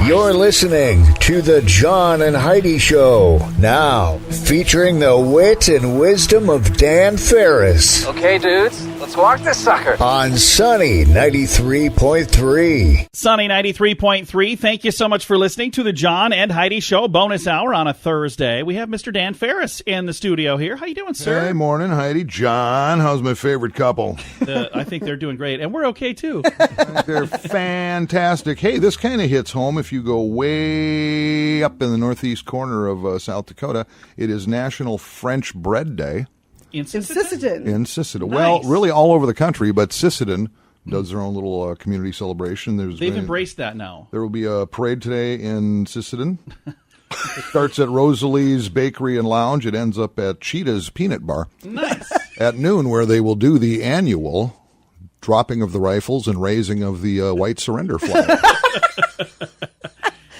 You're listening to the John and Heidi Show. Now, featuring the wit and wisdom of Dan Farris. Okay, dudes, let's walk this sucker. On Sunny 93.3. Sunny 93.3. Thank you so much for listening to the John and Heidi Show bonus hour on a Thursday. We have Mr. Dan Farris in the studio here. How you doing, sir? Hey, morning, Heidi. John, how's my favorite couple? I think they're doing great, and we're okay, too. They're fantastic. Hey, this kind of hits home if you go way up in the northeast corner of South Dakota. It is National French Bread Day. In Sisseton? In Sisseton. Nice. Well, really all over the country, but Sisseton does their own little community celebration. They've embraced that now. There will be a parade today in Sisseton. It starts at Rosalie's Bakery and Lounge. It ends up at Cheetah's Peanut Bar. Nice. At noon, where they will do the annual dropping of the rifles and raising of the white surrender flag.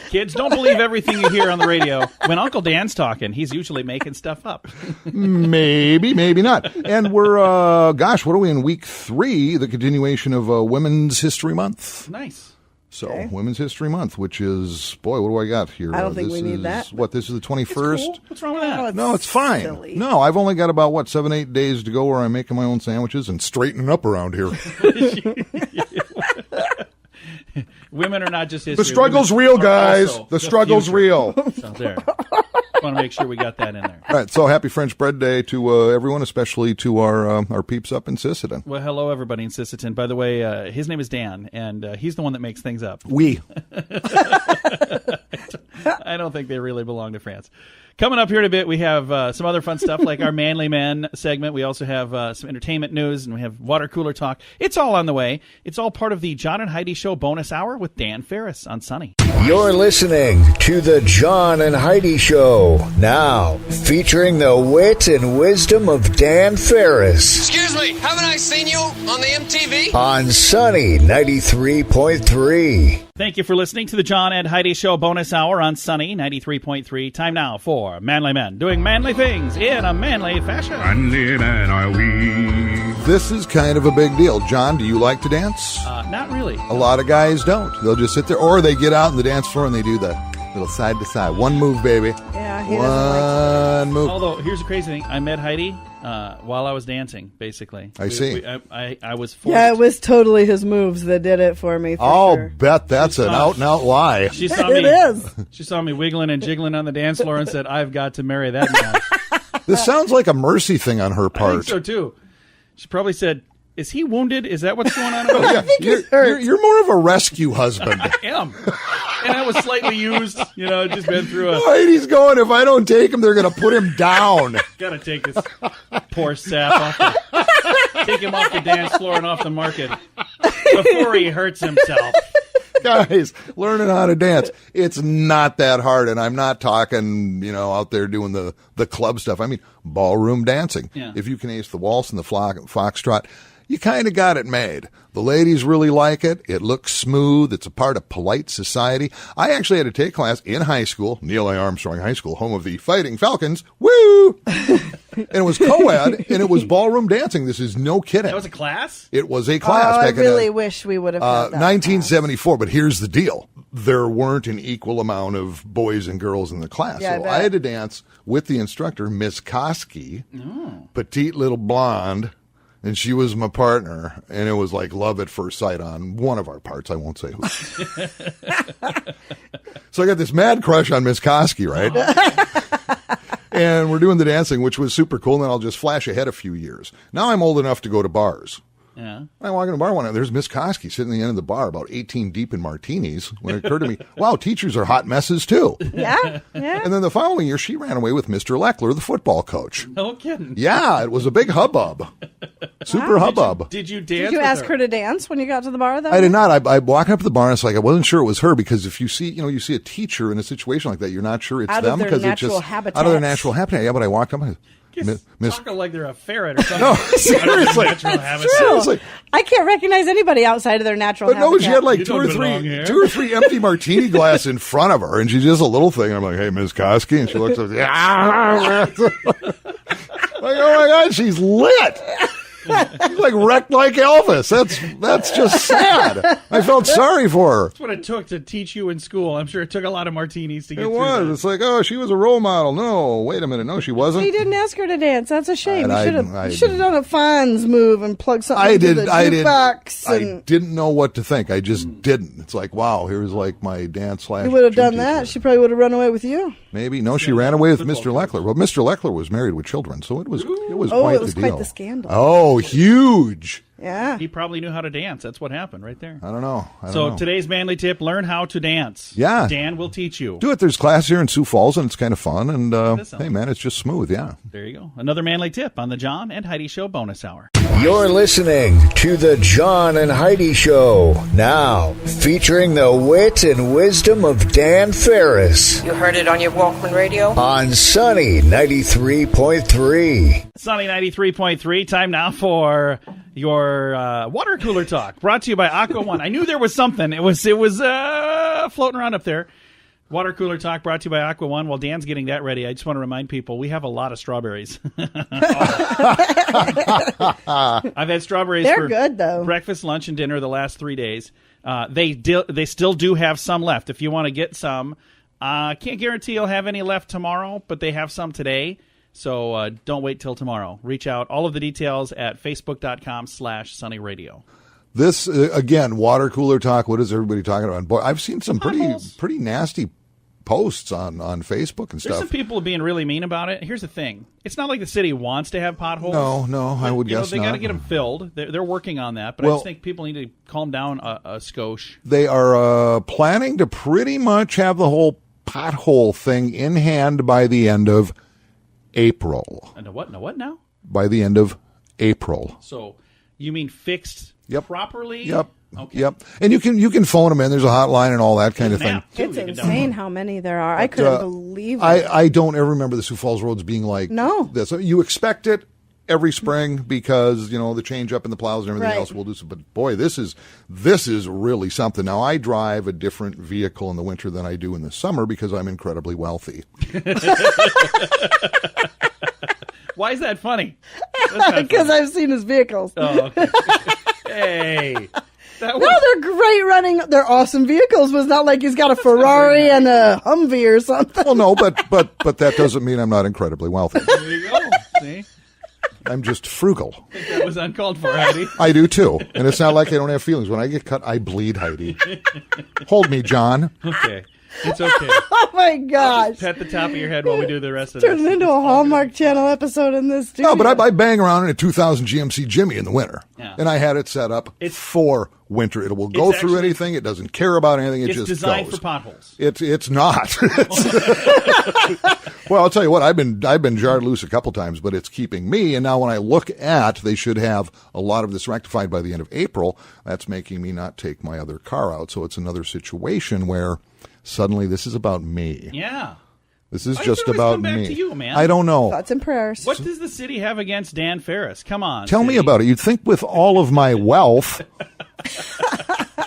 Kids, don't believe everything you hear on the radio. When Uncle Dan's talking, he's usually making stuff up. Maybe, maybe not. And we're, what are we in week 3, the continuation of Women's History Month. Nice. So, okay. Women's History Month, which is, boy, what do I got here? I don't think we need that. This is the 21st? Cool. What's wrong with that? No, it's fine. Silly. No, I've only got about, 7-8 days to go where I'm making my own sandwiches and straightening up around here. Women are not just history. The struggle's real, guys. The struggle's real. So there. Want to make sure we got that in there. All right, so happy French Bread Day to everyone, especially to our peeps up in Sisseton. Well, hello, everybody in Sisseton. By the way, his name is Dan, and he's the one that makes things up. Oui. I don't think they really belong to France. Coming up here in a bit, we have some other fun stuff like our Manly Men segment. We also have some entertainment news, and we have water cooler talk. It's all on the way. It's all part of the John and Heidi Show bonus hour with Dan Farris on Sunny. You're listening to the John and Heidi Show. Now, featuring the wit and wisdom of Dan Farris. Excuse me, haven't I seen you on the MTV? On Sunny 93.3. Thank you for listening to the John and Heidi Show bonus hour on Sunny 93.3. Time now for Manly Men doing manly things in a manly fashion. Manly men are we. This is kind of a big deal. John, do you like to dance? Not really. A lot of guys don't. They'll just sit there, or they get out on the dance floor and they do the little side to side. One move, baby. Yeah, he doesn't like move. Although, here's the crazy thing. I met Heidi while I was dancing, basically. I see. I was forced. Yeah, it was totally his moves that did it for me. I'll sure. bet that's an out-and-out lie. She saw me, It is. She saw me wiggling and jiggling on the dance floor and said, I've got to marry that man. This sounds like a mercy thing on her I part. think so, too. She probably said, is he wounded? Is that what's going on? Yeah, you're more of a rescue husband. I am. And I was slightly used, just been through a... Heidi's going, if I don't take him, they're going to put him down. Gotta take this poor sap off take him off the dance floor and off the market before he hurts himself. Guys, learning how to dance, it's not that hard, and I'm not talking, out there doing the club stuff. I mean, ballroom dancing. Yeah. If you can ace the waltz and the foxtrot, you kind of got it made. The ladies really like it. It looks smooth. It's a part of polite society. I actually had to take class in high school, Neil A. Armstrong High School, home of the Fighting Falcons. Woo! And it was co-ed, and it was ballroom dancing. This is no kidding. That was a class? It was a class back I really wish we would have had that 1974, but here's the deal. There weren't an equal amount of boys and girls in the class. Yeah, so I had to dance with the instructor, Miss Koski, petite little blonde, and she was my partner, and it was like love at first sight on one of our parts. I won't say who. So I got this mad crush on Miss Koski, right? And we're doing the dancing, which was super cool, and then I'll just flash ahead a few years. Now I'm old enough to go to bars. Yeah. I walk in the bar one night, there's Miss Koski sitting at the end of the bar, about 18 deep in martinis, when it occurred to me, wow, teachers are hot messes too. Yeah. And then the following year, she ran away with Mr. Leckler, the football coach. No kidding. Yeah, it was a big hubbub. Super hubbub. Did you dance Did you with ask her to dance when you got to the bar, though? I did not. I walked up to the bar, and it's like I wasn't sure it was her, because if you see, you see a teacher in a situation like that, you're not sure it's Out them of their because it's natural just habitats. out of their natural habitat. Yeah, but I walked up and Miss. Talking like they're a ferret or something. No, seriously. Seriously. I can't recognize anybody outside of their natural But habitat. no, she had like You two don't or belong here. three empty martini glass in front of her, and she's just a little thing. And I'm like, hey, Miss Koski, and she looks up, like, oh my God, she's lit. He's like wrecked like Elvis. That's just sad. I felt sorry for her. That's what it took to teach you in school. I'm sure it took a lot of martinis to get It through was. that. It's like, oh, she was a role model. No, wait a minute. No, she wasn't. He didn't ask her to dance. That's a shame. I You should have done a Fonz move and plugged something into the jukebox. I didn't know what to think. I just didn't. It's like, wow, here's like my dance / You would have done teacher. that. She probably would have run away with you. Maybe. No, she ran away with Mr. Leckler. Well, Mr. Leckler was married with children, so it was quite the deal. Quite the scandal. Oh, huge. Yeah. He probably knew how to dance. That's what happened right there. I don't know. Today's manly tip, learn how to dance. Yeah. Dan will teach you. Do it. There's class here in Sioux Falls, and it's kind of fun. And, That hey, man, it's just smooth, yeah. There you go. Another manly tip on the John and Heidi Show bonus hour. You're listening to the John and Heidi Show. Now, featuring the wit and wisdom of Dan Farris You heard it on your Walkman radio? on Sunny 93.3. Sunny 93.3. Time now for your water cooler talk. Brought to you by Aqua One. I knew there was something. It was floating around up there. Water cooler talk brought to you by Aqua One. While Dan's getting that ready, I just want to remind people we have a lot of strawberries. I've had strawberries They're for good, though. breakfast, lunch, and dinner the last 3 days. They still do have some left. If you want to get some, can't guarantee you'll have any left tomorrow, but they have some today. So don't wait till tomorrow. Reach out. All of the details at facebook.com/sunnyradio. This, again, water cooler talk. What is everybody talking about? Boy, I've seen some pretty nasty posts on Facebook and There's stuff. some people being really mean about it. Here's the thing. It's not like the city wants to have potholes. No, I would guess they not. got to get them filled. They're working on that, but I just think people need to calm down a skosh. They are planning to pretty much have the whole pothole thing in hand by the end of April. And what now? By the end of April. So you mean fixed properly? Yep. Okay. Yep. And you can phone them in. There's a hotline and all that kind of thing. Map, too, It's you can insane download. how many there are. I couldn't believe it. I don't ever remember the Sioux Falls roads being like this. You expect it every spring because, the change up in the plows and everything Right. else will do some. But boy, this is really something. Now, I drive a different vehicle in the winter than I do in the summer because I'm incredibly wealthy. Why is that funny? Because I've seen his vehicles. Oh, okay. Hey. No, they're great running. They're awesome vehicles. But it's not like he's got a Ferrari and a Humvee or something. Well, no, but that doesn't mean I'm not incredibly wealthy. There you go. See? I'm just frugal. I think that was uncalled for, Heidi. I do too. And it's not like I don't have feelings. When I get cut, I bleed, Heidi. Hold me, John. Okay. It's okay. Oh, my gosh. Pet the top of your head while we do the rest of Turning this. into a Hallmark Channel episode in this studio. No, but I bang around in a 2000 GMC Jimmy in the winter. Yeah. And I had it set up for winter. It will go through anything. It doesn't care about anything. It It's just designed goes. for potholes. It's not. Well, I'll tell you what, I've been jarred loose a couple times, but it's keeping me. And now when I look at, they should have a lot of this rectified by the end of April. That's making me not take my other car out. So it's another situation where suddenly this is about me. Yeah. This is Why just does it always about come back me. to you, man? I don't know. Thoughts and prayers. What does the city have against Dan Farris? Come on. Tell me city. about it. You'd think with all of my wealth,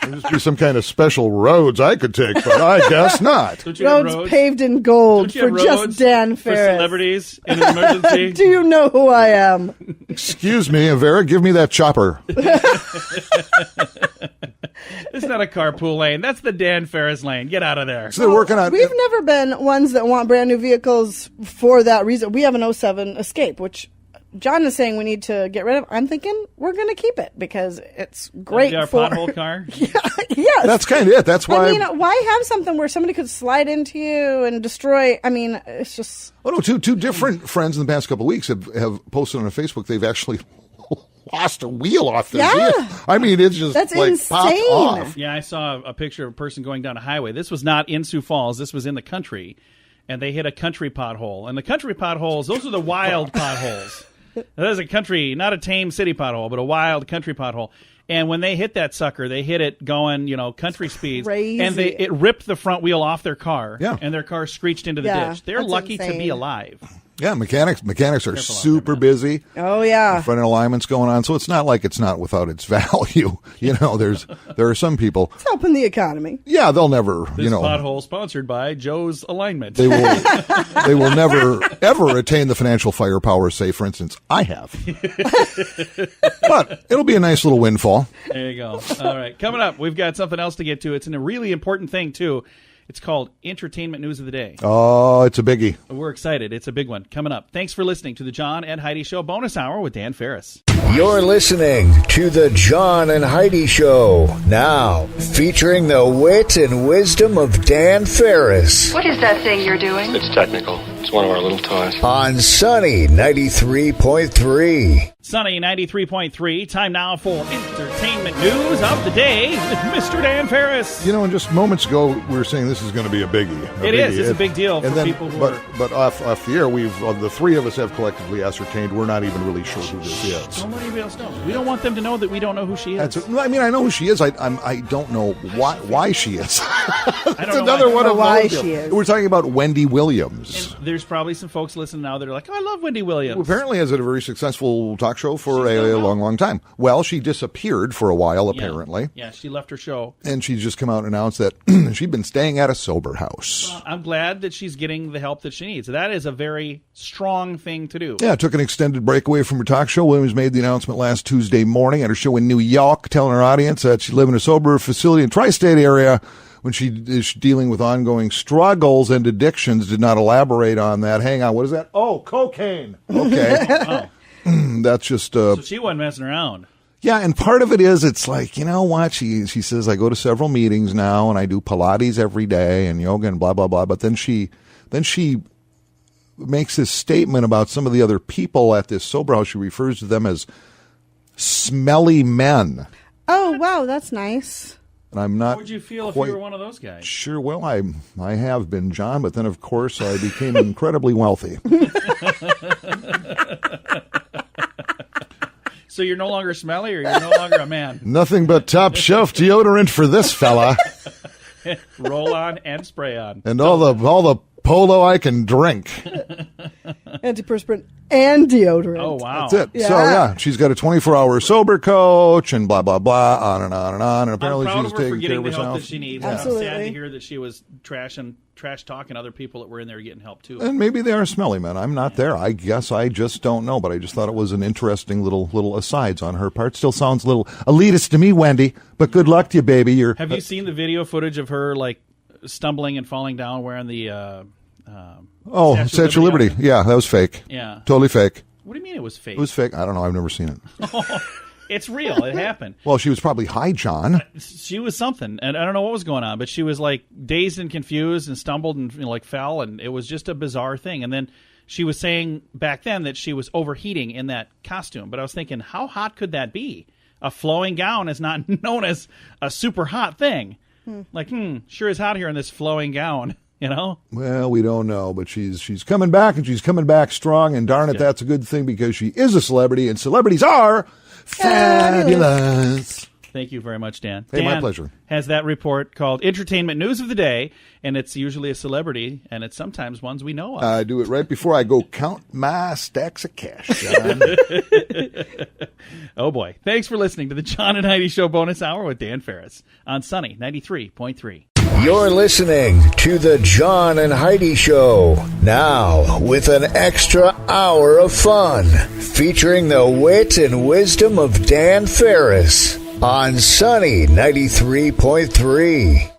there'd just be some kind of special roads I could take, but I guess not. Don't you have Roads paved in gold Don't you for have just roads Dan for Farris. celebrities in an emergency? Do you know who I am? Excuse me, Vera, give me that chopper. It's not a carpool lane. That's the Dan Farris lane. Get out of there. So they're working on We've never been ones that want brand new vehicles for that reason. We have an 07 Escape, which John is saying we need to get rid of. I'm thinking we're going to keep it because it's great Our for pothole car. Yes. That's kind of it. That's why. I mean, why have something where somebody could slide into you and destroy? I mean, it's just. Oh no, two different friends in the past couple of weeks have posted on Facebook. They've actually lost a wheel off their vehicle. I mean, it's just That's like insane. popped off. Yeah, I saw a picture of a person going down a highway. This was not in Sioux Falls. This was in the country. And they hit a country pothole. And the country potholes, those are the wild potholes. That is a country, not a tame city pothole, but a wild country pothole. And when they hit that sucker, they hit it going, country speeds. Crazy. And it ripped the front wheel off their car. Yeah. And their car screeched into the ditch. They're that's lucky to insane. be alive. Yeah, mechanics are super busy. Oh, yeah. Front end alignments going on, so it's not like it's not without its value. There are some people. It's helping the economy. Yeah, they'll never. This pothole sponsored by Joe's Alignment. They will never ever attain the financial firepower. Say, for instance, I have. But it'll be a nice little windfall. There you go. All right, coming up, we've got something else to get to. It's a really important thing too. It's called Entertainment News of the Day. Oh, it's a biggie. We're excited. It's a big one. Coming up. Thanks for listening to the John and Heidi Show bonus hour with Dan Farris. You're listening to the John and Heidi Show. Now, featuring the wit and wisdom of Dan Farris. What is that thing you're doing? It's technical. It's one of our little toys. On Sunny 93.3. Sunny 93.3. Time now for Entertainment News of the Day with Mr. Dan Farris. And just moments ago, we were saying this is going to be a biggie. It is. It's a big deal for people who are... But off the air, the three of us have collectively ascertained we're not even really sure who this is. Don't let anybody else know. We don't want them to know that we don't know who she is. I know who she is. I don't know why she is. That's another one of why those. she is. We're talking about Wendy Williams. And there's probably some folks listening now that are like, oh, I love Wendy Williams. Who apparently has had a very successful talk show for a long, long time. Well, she disappeared for a while, apparently. Yeah, she left her show. And she's just come out and announced that she'd been staying at a sober house. Well, I'm glad that she's getting the help that she needs. That is a very strong thing to do. Yeah, took an extended break away from her talk show. Williams made the announcement last Tuesday morning at her show in New York, telling her audience that she lived in a sober facility in tri-state area when she is dealing with ongoing struggles and addictions. Did not elaborate on that. Hang on, what is that? Oh, cocaine. Okay. Oh. That's just... So she wasn't messing around. Yeah, and part of it is, it's like, you know what? She says, I go to several meetings now, and I do Pilates every day, and yoga, and blah, blah, blah. But then she makes this statement about some of the other people at this sober house. She refers to them as smelly men. Oh, wow, that's nice. And I'm not... How would you feel if you were one of those guys? Sure, well, I have been, John, but then, of course, I became incredibly wealthy. So you're no longer smelly, or you're no longer a man? Nothing but top shelf deodorant for this fella. Roll on and spray on. And all the polo I can drink. Antiperspirant and deodorant. Oh, wow. That's it. Yeah. So, yeah, she's got a 24-hour sober coach and blah, blah, blah, on and on and on. And apparently I'm proud she's of her for taking care getting of the help herself. that she needs. Absolutely. I'm sad to hear that she was trash talking other people that were in there getting help, too. And maybe they are smelly men. I'm not there. I guess I just don't know. But I just thought it was an interesting little asides on her part. Still sounds a little elitist to me, Wendy. But good luck to you, baby. Have you seen the video footage of her, like, stumbling and falling down wearing the... Statue of Liberty. Yeah, that was fake. Yeah. Totally fake. What do you mean it was fake? It was fake. I don't know. I've never seen it. It's real. It happened. Well, she was probably high, John. She was something, and I don't know what was going on, but she was like dazed and confused and stumbled and like fell, and it was just a bizarre thing. And then she was saying back then that she was overheating in that costume, but I was thinking, how hot could that be? A flowing gown is not known as a super hot thing. Like, sure is hot here in this flowing gown. You know? Well, we don't know, but she's coming back, and she's coming back strong, and darn it, that's a good thing because she is a celebrity, and celebrities are fabulous. Thank you very much, Dan. Hey, Dan my pleasure. Has that report called Entertainment News of the Day, and it's usually a celebrity, and it's sometimes ones we know of. I do it right before I go count my stacks of cash, John. Oh, boy. Thanks for listening to the John and Heidi Show bonus hour with Dan Farris on Sunny 93.3. You're listening to the John and Heidi Show. Now, with an extra hour of fun, featuring the wit and wisdom of Dan Farris on Sunny 93.3.